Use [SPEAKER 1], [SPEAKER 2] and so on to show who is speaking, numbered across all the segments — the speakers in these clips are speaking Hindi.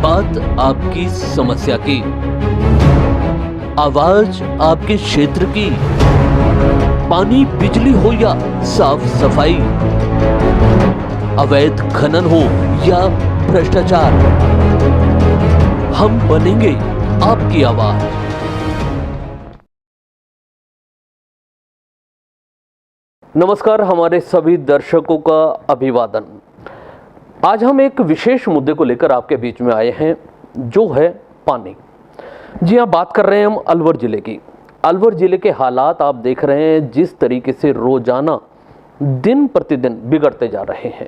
[SPEAKER 1] बात आपकी समस्या की, आवाज आपके क्षेत्र की, पानी बिजली हो या साफ सफाई, अवैध खनन हो या भ्रष्टाचार, हम बनेंगे आपकी आवाज। नमस्कार, हमारे सभी दर्शकों का अभिवादन। आज हम एक विशेष मुद्दे को लेकर आपके बीच में आए हैं, जो है पानी। जी हाँ, बात कर रहे हैं हम अलवर जिले की। अलवर जिले के हालात आप देख रहे हैं, जिस तरीके से रोजाना दिन प्रतिदिन बिगड़ते जा रहे हैं।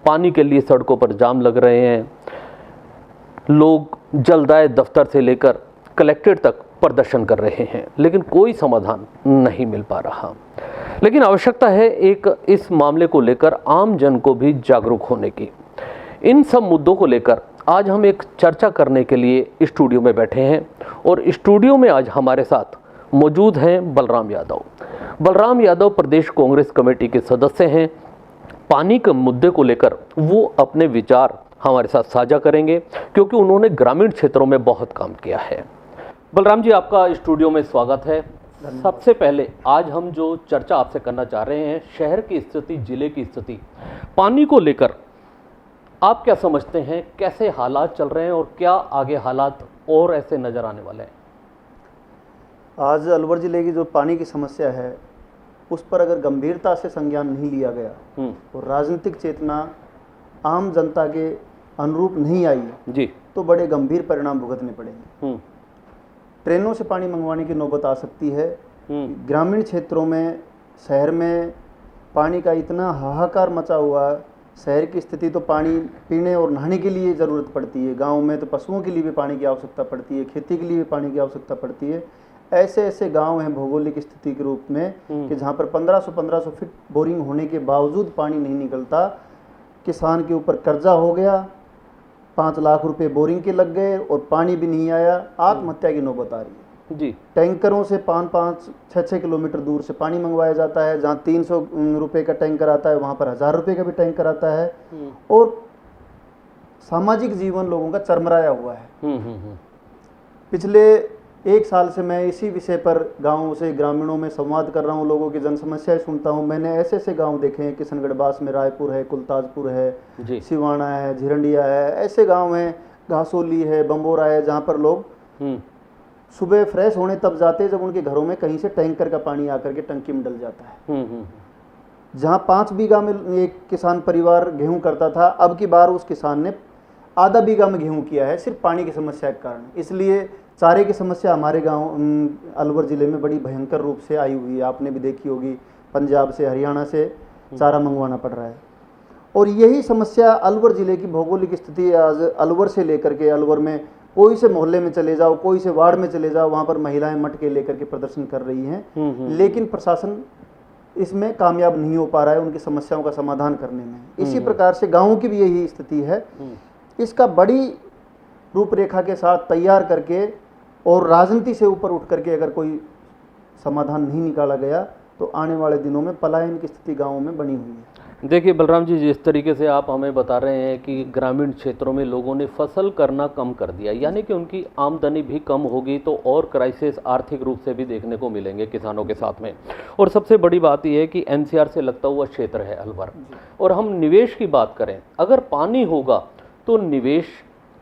[SPEAKER 1] पानी के लिए सड़कों पर जाम लग रहे हैं, लोग जलदाय दफ्तर से लेकर कलेक्ट्रेट तक प्रदर्शन कर रहे हैं, लेकिन कोई समाधान नहीं मिल पा रहा। लेकिन आवश्यकता है एक इस मामले को लेकर आम जन को भी जागरूक होने की। इन सब मुद्दों को लेकर आज हम एक चर्चा करने के लिए स्टूडियो में बैठे हैं, और स्टूडियो में आज हमारे साथ मौजूद हैं बलराम यादव। बलराम यादव प्रदेश कांग्रेस कमेटी के सदस्य हैं। पानी के मुद्दे को लेकर वो अपने विचार हमारे साथ साझा करेंगे, क्योंकि उन्होंने ग्रामीण क्षेत्रों में बहुत काम किया है। बलराम जी, आपका स्टूडियो में स्वागत है। सबसे पहले आज हम जो चर्चा आपसे करना चाह रहे हैं, शहर की स्थिति, जिले की स्थिति, पानी को लेकर आप क्या समझते हैं, कैसे हालात चल रहे हैं और क्या आगे हालात और ऐसे नजर आने वाले हैं?
[SPEAKER 2] आज अलवर जिले की जो पानी की समस्या है, उस पर अगर गंभीरता से संज्ञान नहीं लिया गया और राजनीतिक चेतना आम जनता के अनुरूप नहीं आई जी, तो बड़े गंभीर परिणाम भुगतने पड़ेंगे। ट्रेनों से पानी मंगवाने की नौबत आ सकती है। ग्रामीण क्षेत्रों में, शहर में पानी का इतना हाहाकार मचा हुआ है। शहर की स्थिति तो पानी पीने और नहाने के लिए ज़रूरत पड़ती है, गांव में तो पशुओं के लिए भी पानी की आवश्यकता पड़ती है, खेती के लिए भी पानी की आवश्यकता पड़ती है। ऐसे ऐसे गांव हैं भौगोलिक स्थिति के रूप में कि जहां पर 1500 फीट बोरिंग होने के बावजूद पानी नहीं निकलता। किसान के ऊपर कर्जा हो गया, 5 लाख रुपए बोरिंग के लग गए और पानी भी नहीं आया। आत्महत्या की नौबत आ रही है जी। टैंकरों से 5-5, 6-6 किलोमीटर दूर से पानी मंगवाया जाता है। जहाँ 300 रुपये का टैंकर आता है, वहाँ पर 1000 रुपये का भी टैंकर आता है। और सामाजिक जीवन लोगों का चरमराया हुआ है। पिछले 1 साल से मैं इसी विषय पर गाँवों से, ग्रामीणों में संवाद कर रहा हूँ, लोगों की जन समस्याएं सुनता हूँ। मैंने ऐसे ऐसे गाँव देखे हैं, किशनगढ़ बास में रायपुर है, कुलताजपुर है, सिवाना है, झिरंडिया है, ऐसे गाँव हैं, घासोली है, बम्बोरा है, जहाँ पर लोग सुबह फ्रेश होने तब जाते हैं जब उनके घरों में कहीं से टैंकर का पानी आकर के टंकी में डल जाता है। जहाँ 5 बीघा में एक किसान परिवार गेहूं करता था, अब की बार उस किसान ने आधा बीघा में गेहूं किया है, सिर्फ पानी की समस्या के कारण। इसलिए चारे की समस्या हमारे गांव अलवर जिले में बड़ी भयंकर रूप से आई हुई है। आपने भी देखी होगी, पंजाब से, हरियाणा से चारा मंगवाना पड़ रहा है। और यही समस्या अलवर जिले की भौगोलिक स्थिति, आज अलवर से लेकर के, अलवर में कोई से मोहल्ले में चले जाओ, कोई से वार्ड में चले जाओ, वहाँ पर महिलाएं मटके लेकर के प्रदर्शन कर रही हैं। लेकिन प्रशासन इसमें कामयाब नहीं हो पा रहा है उनकी समस्याओं का समाधान करने में। इसी प्रकार से गाँवों की भी यही स्थिति है। इसका बड़ी रूपरेखा के साथ तैयार करके और राजनीति से ऊपर उठ करके अगर कोई समाधान नहीं निकाला गया, तो आने वाले दिनों में पलायन की स्थिति गाँवों में बनी हुई है।
[SPEAKER 1] देखिए बलराम जी, जिस तरीके से आप हमें बता रहे हैं कि ग्रामीण क्षेत्रों में लोगों ने फसल करना कम कर दिया, यानी कि उनकी आमदनी भी कम होगी, तो और क्राइसिस आर्थिक रूप से भी देखने को मिलेंगे किसानों के साथ में। और सबसे बड़ी बात यह है कि एनसीआर से लगता हुआ क्षेत्र है अलवर। और हम निवेश की बात करें, अगर पानी होगा तो निवेश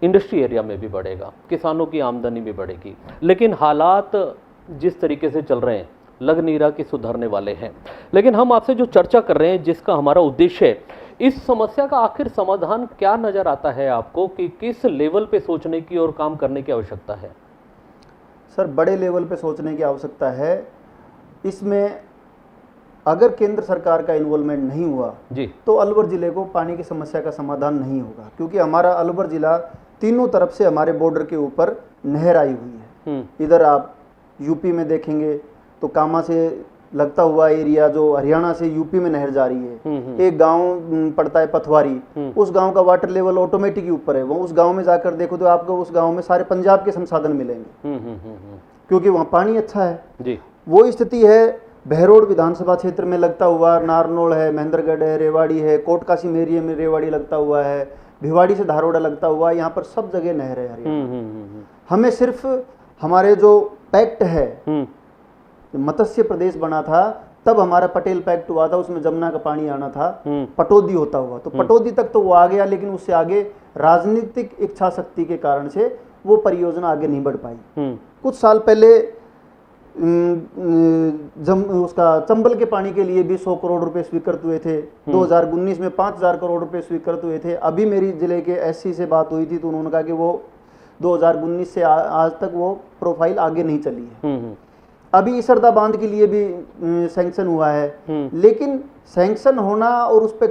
[SPEAKER 1] इंडस्ट्री एरिया में भी बढ़ेगा, किसानों की आमदनी भी बढ़ेगी। लेकिन हालात जिस तरीके से चल रहे हैं, लग नहीं रहा कि सुधरने वाले हैं। लेकिन हम आपसे जो चर्चा कर रहे हैं, जिसका हमारा उद्देश्य है, इस समस्या का आखिर समाधान क्या नजर आता है आपको, कि किस लेवल पे सोचने की और काम करने की आवश्यकता है?
[SPEAKER 2] सर, बड़े लेवल पे सोचने की आवश्यकता है। इसमें अगर केंद्र सरकार का इन्वॉल्वमेंट नहीं हुआ जी, तो अलवर जिले को पानी की समस्या का समाधान नहीं होगा। क्योंकि हमारा अलवर जिला तीनों तरफ से हमारे बॉर्डर के ऊपर नहर आई हुई है। इधर आप यूपी में देखेंगे तो कामा से लगता हुआ एरिया जो हरियाणा से यूपी में नहर जा रही है। एक गांव पड़ता है पथवारी, उस गांव का वाटर लेवल ऑटोमेटिक ऊपर है। वो उस गांव में जाकर देखो तो आपको उस गांव में सारे पंजाब के संसाधन मिलेंगे, क्योंकि वहाँ पानी अच्छा है जी। वो स्थिति है बहरोड विधानसभा क्षेत्र में लगता हुआ, नारनौल है, महेंद्रगढ़ है, रेवाड़ी है, कोटकाशी एरिया में रेवाड़ी लगता हुआ है, भिवाड़ी से धारोड़ा लगता हुआ, यहाँ पर सब जगह नहर है हरियाणा। हमें सिर्फ हमारे जो पैक्ट है, मत्स्य प्रदेश बना था, तब हमारा पटेल पैक्ट हुआ था, उसमें जमुना का पानी आना था पटौदी होता हुआ, तो पटौदी तक तो वो आ गया, लेकिन उससे आगे राजनीतिक इच्छा शक्ति के कारण से वो परियोजना आगे नहीं बढ़ पाई। कुछ साल पहले उसका चंबल के पानी के लिए भी 100 करोड़ रुपए स्वीकृत हुए थे। 2019 में 5000 करोड़ रुपए स्वीकृत हुए थे। अभी मेरी जिले के एससी से बात हुई थी, तो उन्होंने कहा कि वो 2019 से आज तक वो प्रोफाइल आगे नहीं चली है। अभी इसरदा बांध के लिए भी सैंक्शन हुआ है, लेकिन सैंक्शन होना और उस पर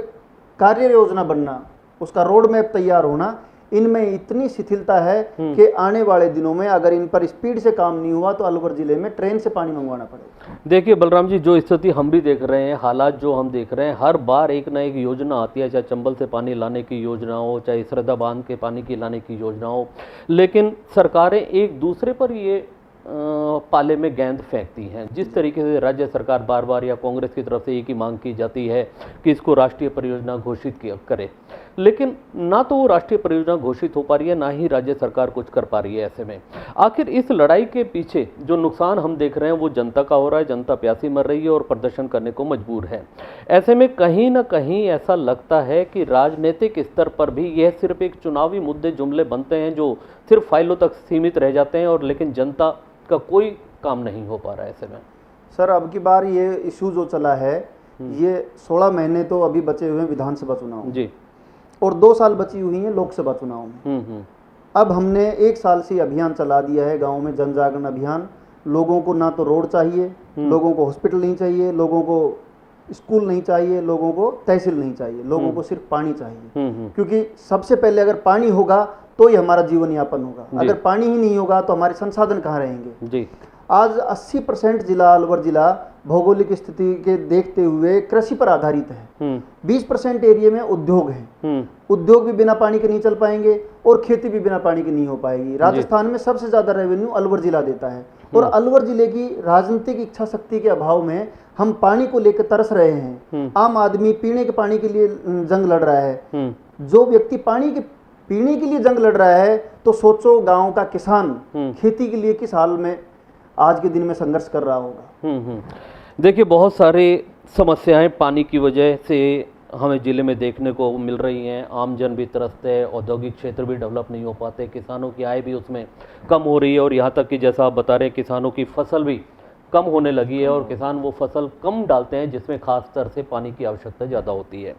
[SPEAKER 2] कार्य योजना बनना, उसका रोड मैप तैयार होना, इनमें इतनी शिथिलता है कि आने वाले दिनों में अगर इन पर स्पीड से काम नहीं हुआ तो अलवर जिले में ट्रेन से पानी मंगवाना पड़ेगा।
[SPEAKER 1] देखिए बलराम जी, जो स्थिति हम भी देख रहे हैं, हालात जो हम देख रहे हैं, हर बार एक ना एक योजना आती है, चाहे चंबल से पानी लाने की योजना हो, चाहे इसरदा बांध के पानी की लाने की योजना हो, लेकिन सरकारें एक दूसरे पर ये पाले में गेंद फेंकती हैं। जिस तरीके से राज्य सरकार बार बार या कांग्रेस की तरफ से एक ही मांग की जाती है कि इसको राष्ट्रीय परियोजना घोषित करे, लेकिन ना तो वो राष्ट्रीय परियोजना घोषित हो पा रही है, ना ही राज्य सरकार कुछ कर पा रही है। ऐसे में आखिर इस लड़ाई के पीछे जो नुकसान हम देख रहे हैं वो जनता का हो रहा है, जनता प्यासी मर रही है और प्रदर्शन करने को मजबूर है। ऐसे में कहीं ना कहीं ऐसा लगता है कि राजनीतिक स्तर पर भी यह सिर्फ एक चुनावी मुद्दे जुमले बनते हैं जो सिर्फ फाइलों तक सीमित रह जाते हैं, और लेकिन जनता का कोई काम नहीं हो पा रहा है। ऐसे में
[SPEAKER 2] सर, अब की बार ये इशू जो चला है, ये 16 महीने तो अभी बचे हुए हैं विधानसभा चुनाव जी, और 2 साल बची हुई हैं लोकसभा चुनाव में। अब हमने 1 साल से अभियान चला दिया है गांव में, जन जागरण अभियान। लोगों को ना तो रोड चाहिए, लोगों को हॉस्पिटल नहीं चाहिए, लोगों को स्कूल नहीं चाहिए, लोगों को तहसील नहीं चाहिए, लोगों को सिर्फ पानी चाहिए। क्योंकि सबसे पहले अगर पानी होगा तो ही हमारा जीवन यापन होगा, अगर पानी ही नहीं होगा तो हमारे संसाधन कहाँ रहेंगे जी। आज 80% जिला अलवर जिला भौगोलिक स्थिति के देखते हुए कृषि पर आधारित है। 20% एरिया में उद्योग है, उद्योग भी बिना पानी के नहीं चल पाएंगे और खेती भी बिना पानी के नहीं हो पाएगी। राजस्थान में सबसे ज्यादा रेवेन्यू अलवर जिला देता है, और अलवर जिले की राजनीतिक इच्छा शक्ति के अभाव में हम पानी को लेकर तरस रहे हैं। आम आदमी पीने के पानी के लिए जंग लड़ रहा है। जो व्यक्ति पानी के पीने के लिए जंग लड़ रहा है, तो सोचो गांव का किसान खेती के लिए किस हाल में आज के दिन में संघर्ष कर रहा होगा।
[SPEAKER 1] देखिए, बहुत सारी समस्याएं पानी की वजह से हमें जिले में देखने को मिल रही हैं। आमजन भी त्रस्त है, औद्योगिक क्षेत्र भी डेवलप नहीं हो पाते, किसानों की आय भी उसमें कम हो रही है, और यहाँ तक कि जैसा आप बता रहे हैं किसानों की फसल भी कम होने लगी है, और किसान वो फसल कम डालते हैं जिसमें खास तौर से पानी की आवश्यकता ज़्यादा होती है।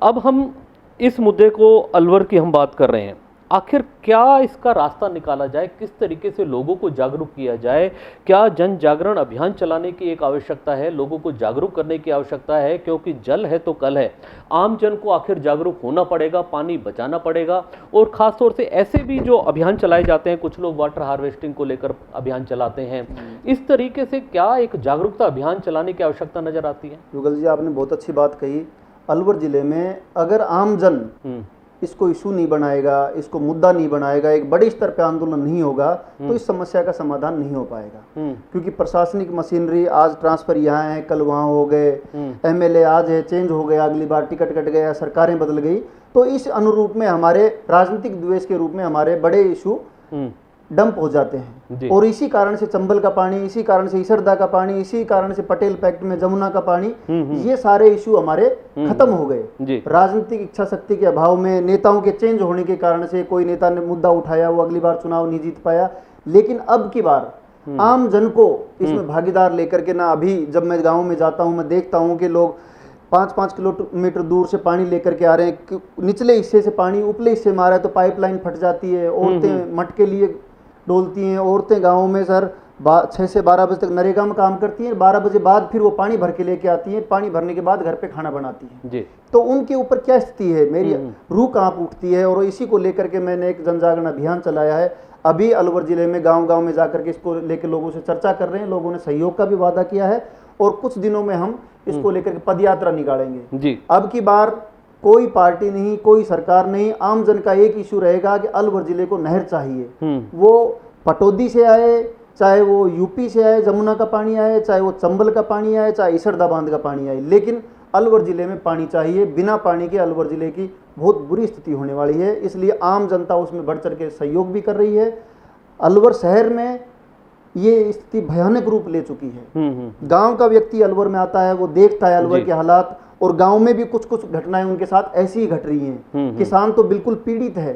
[SPEAKER 1] अब हम इस मुद्दे को अलवर की हम बात कर रहे हैं, आखिर क्या इसका रास्ता निकाला जाए, किस तरीके से लोगों को जागरूक किया जाए? क्या जन जागरण अभियान चलाने की एक आवश्यकता है, लोगों को जागरूक करने की आवश्यकता है, क्योंकि जल है तो कल है। आम जन को आखिर जागरूक होना पड़ेगा, पानी बचाना पड़ेगा, और ख़ास तौर से ऐसे भी जो अभियान चलाए जाते हैं, कुछ लोग वाटर हार्वेस्टिंग को लेकर अभियान चलाते हैं, इस तरीके से क्या एक जागरूकता अभियान चलाने की आवश्यकता नजर आती है?
[SPEAKER 2] युगल जी, आपने बहुत अच्छी बात कही। अलवर जिले में अगर आम जन इसको इशू नहीं बनाएगा, इसको मुद्दा नहीं बनाएगा, एक बड़े स्तर पे आंदोलन नहीं होगा, तो इस समस्या का समाधान नहीं हो पाएगा। क्योंकि प्रशासनिक मशीनरी आज ट्रांसफर यहाँ है, कल वहाँ हो गए, एमएलए आज है, चेंज हो गया, अगली बार टिकट कट गया, सरकारें बदल गई, तो इस अनुरूप में हमारे राजनीतिक द्वेष के रूप में हमारे बड़े इशू डंप हो जाते हैं। और इसी कारण से चंबल का पानी, इसी कारण से इसरदा का पानी, इसी कारण से पटेल पैक्ट में जमुना का पानी, ये सारे इशू हमारे खत्म हो गए। राजनीतिक इच्छा शक्ति के अभाव में, नेताओं के चेंज होने के कारण से कोई नेता ने मुद्दा उठाया, वो अगली बार चुनाव नहीं जीत पाया। लेकिन अब की बार आम जन को इसमें भागीदार लेकर के, ना अभी जब मैं गाँव में जाता हूँ मैं देखता हूँ कि लोग 5-5 किलोमीटर दूर से पानी लेकर के आ रहे हैं, निचले हिस्से से पानी उपले हिस्से में आ रहा है तो पाइपलाइन फट जाती है, औरतें मटके लिए डोलती हैं। औरतें गाँव में सर 6 से 12 बजे तक नरेगा में काम करती हैं, 12 बजे बाद फिर वो पानी भर के लेके आती हैं, पानी भरने के बाद घर पे खाना बनाती हैं जी। तो उनके ऊपर क्या स्थिति है, मेरी रूह कांप उठती है। और इसी को लेकर के मैंने एक जन जागरण अभियान चलाया है। अभी अलवर जिले में गाँव-गाँव में जाकर के इसको लेकर लोगों से चर्चा कर रहे हैं, लोगों ने सहयोग का भी वादा किया है, और कुछ दिनों में हम इसको लेकर के पदयात्रा निकालेंगे जी। अब की बार कोई पार्टी नहीं, कोई सरकार नहीं, आम जन का एक इशू रहेगा कि अलवर जिले को नहर चाहिए। वो पटौदी से आए, चाहे वो यूपी से आए, जमुना का पानी आए, चाहे वो चंबल का पानी आए, चाहे इसरदा बांध का पानी आए, लेकिन अलवर जिले में पानी चाहिए। बिना पानी के अलवर जिले की बहुत बुरी स्थिति होने वाली है। इसलिए आम जनता उसमें बढ़ चढ़ के सहयोग भी कर रही है। अलवर शहर में ये स्थिति भयानक रूप ले चुकी है। गांव का व्यक्ति अलवर में आता है, वो देखता है अलवर के हालात, और गांव में भी कुछ कुछ घटनाएं उनके साथ ऐसी ही घट रही हैं। किसान तो बिल्कुल पीड़ित है।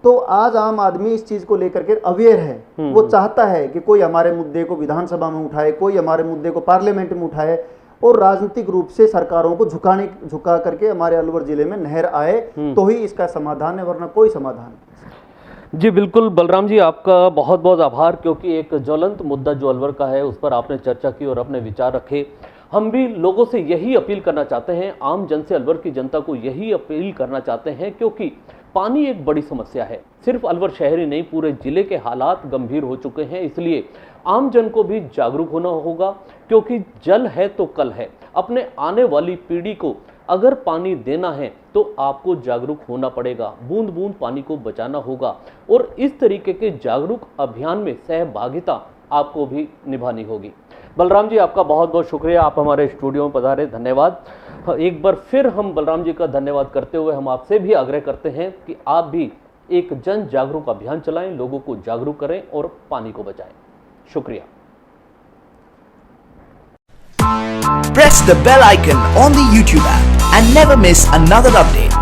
[SPEAKER 2] तो आज आम आदमी इस चीज को लेकर के अवेयर है। वो चाहता है कि कोई हमारे मुद्दे को विधानसभा में उठाए, कोई हमारे मुद्दे को पार्लियामेंट में उठाए, और राजनीतिक रूप से सरकारों को झुका करके हमारे अलवर जिले में नहर आए, तो ही इसका समाधान है, वरना कोई समाधान नहीं।
[SPEAKER 1] जी बिल्कुल बलराम जी, आपका बहुत बहुत आभार, क्योंकि एक ज्वलंत मुद्दा जो अलवर का है उस पर आपने चर्चा की और अपने विचार रखे। हम भी लोगों से यही अपील करना चाहते हैं, आम जन से अलवर की जनता को यही अपील करना चाहते हैं, क्योंकि पानी एक बड़ी समस्या है। सिर्फ अलवर शहर ही नहीं, पूरे जिले के हालात गंभीर हो चुके हैं। इसलिए आम जन को भी जागरूक होना होगा, क्योंकि जल है तो कल है। अपने आने वाली पीढ़ी को अगर पानी देना है तो आपको जागरूक होना पड़ेगा, बूंद बूंद पानी को बचाना होगा, और इस तरीके के जागरूक अभियान में सहभागिता आपको भी निभानी होगी। बलराम जी, आपका बहुत बहुत शुक्रिया, आप हमारे स्टूडियो में पधारे, धन्यवाद। एक बार फिर हम बलराम जी का धन्यवाद करते हुए हम आपसे भी आग्रह करते हैं कि आप भी एक जन जागरूक अभियान चलाएं, लोगों को जागरूक करें और पानी को बचाएं। शुक्रिया।
[SPEAKER 3] Press the bell icon on the YouTube app and never miss another update.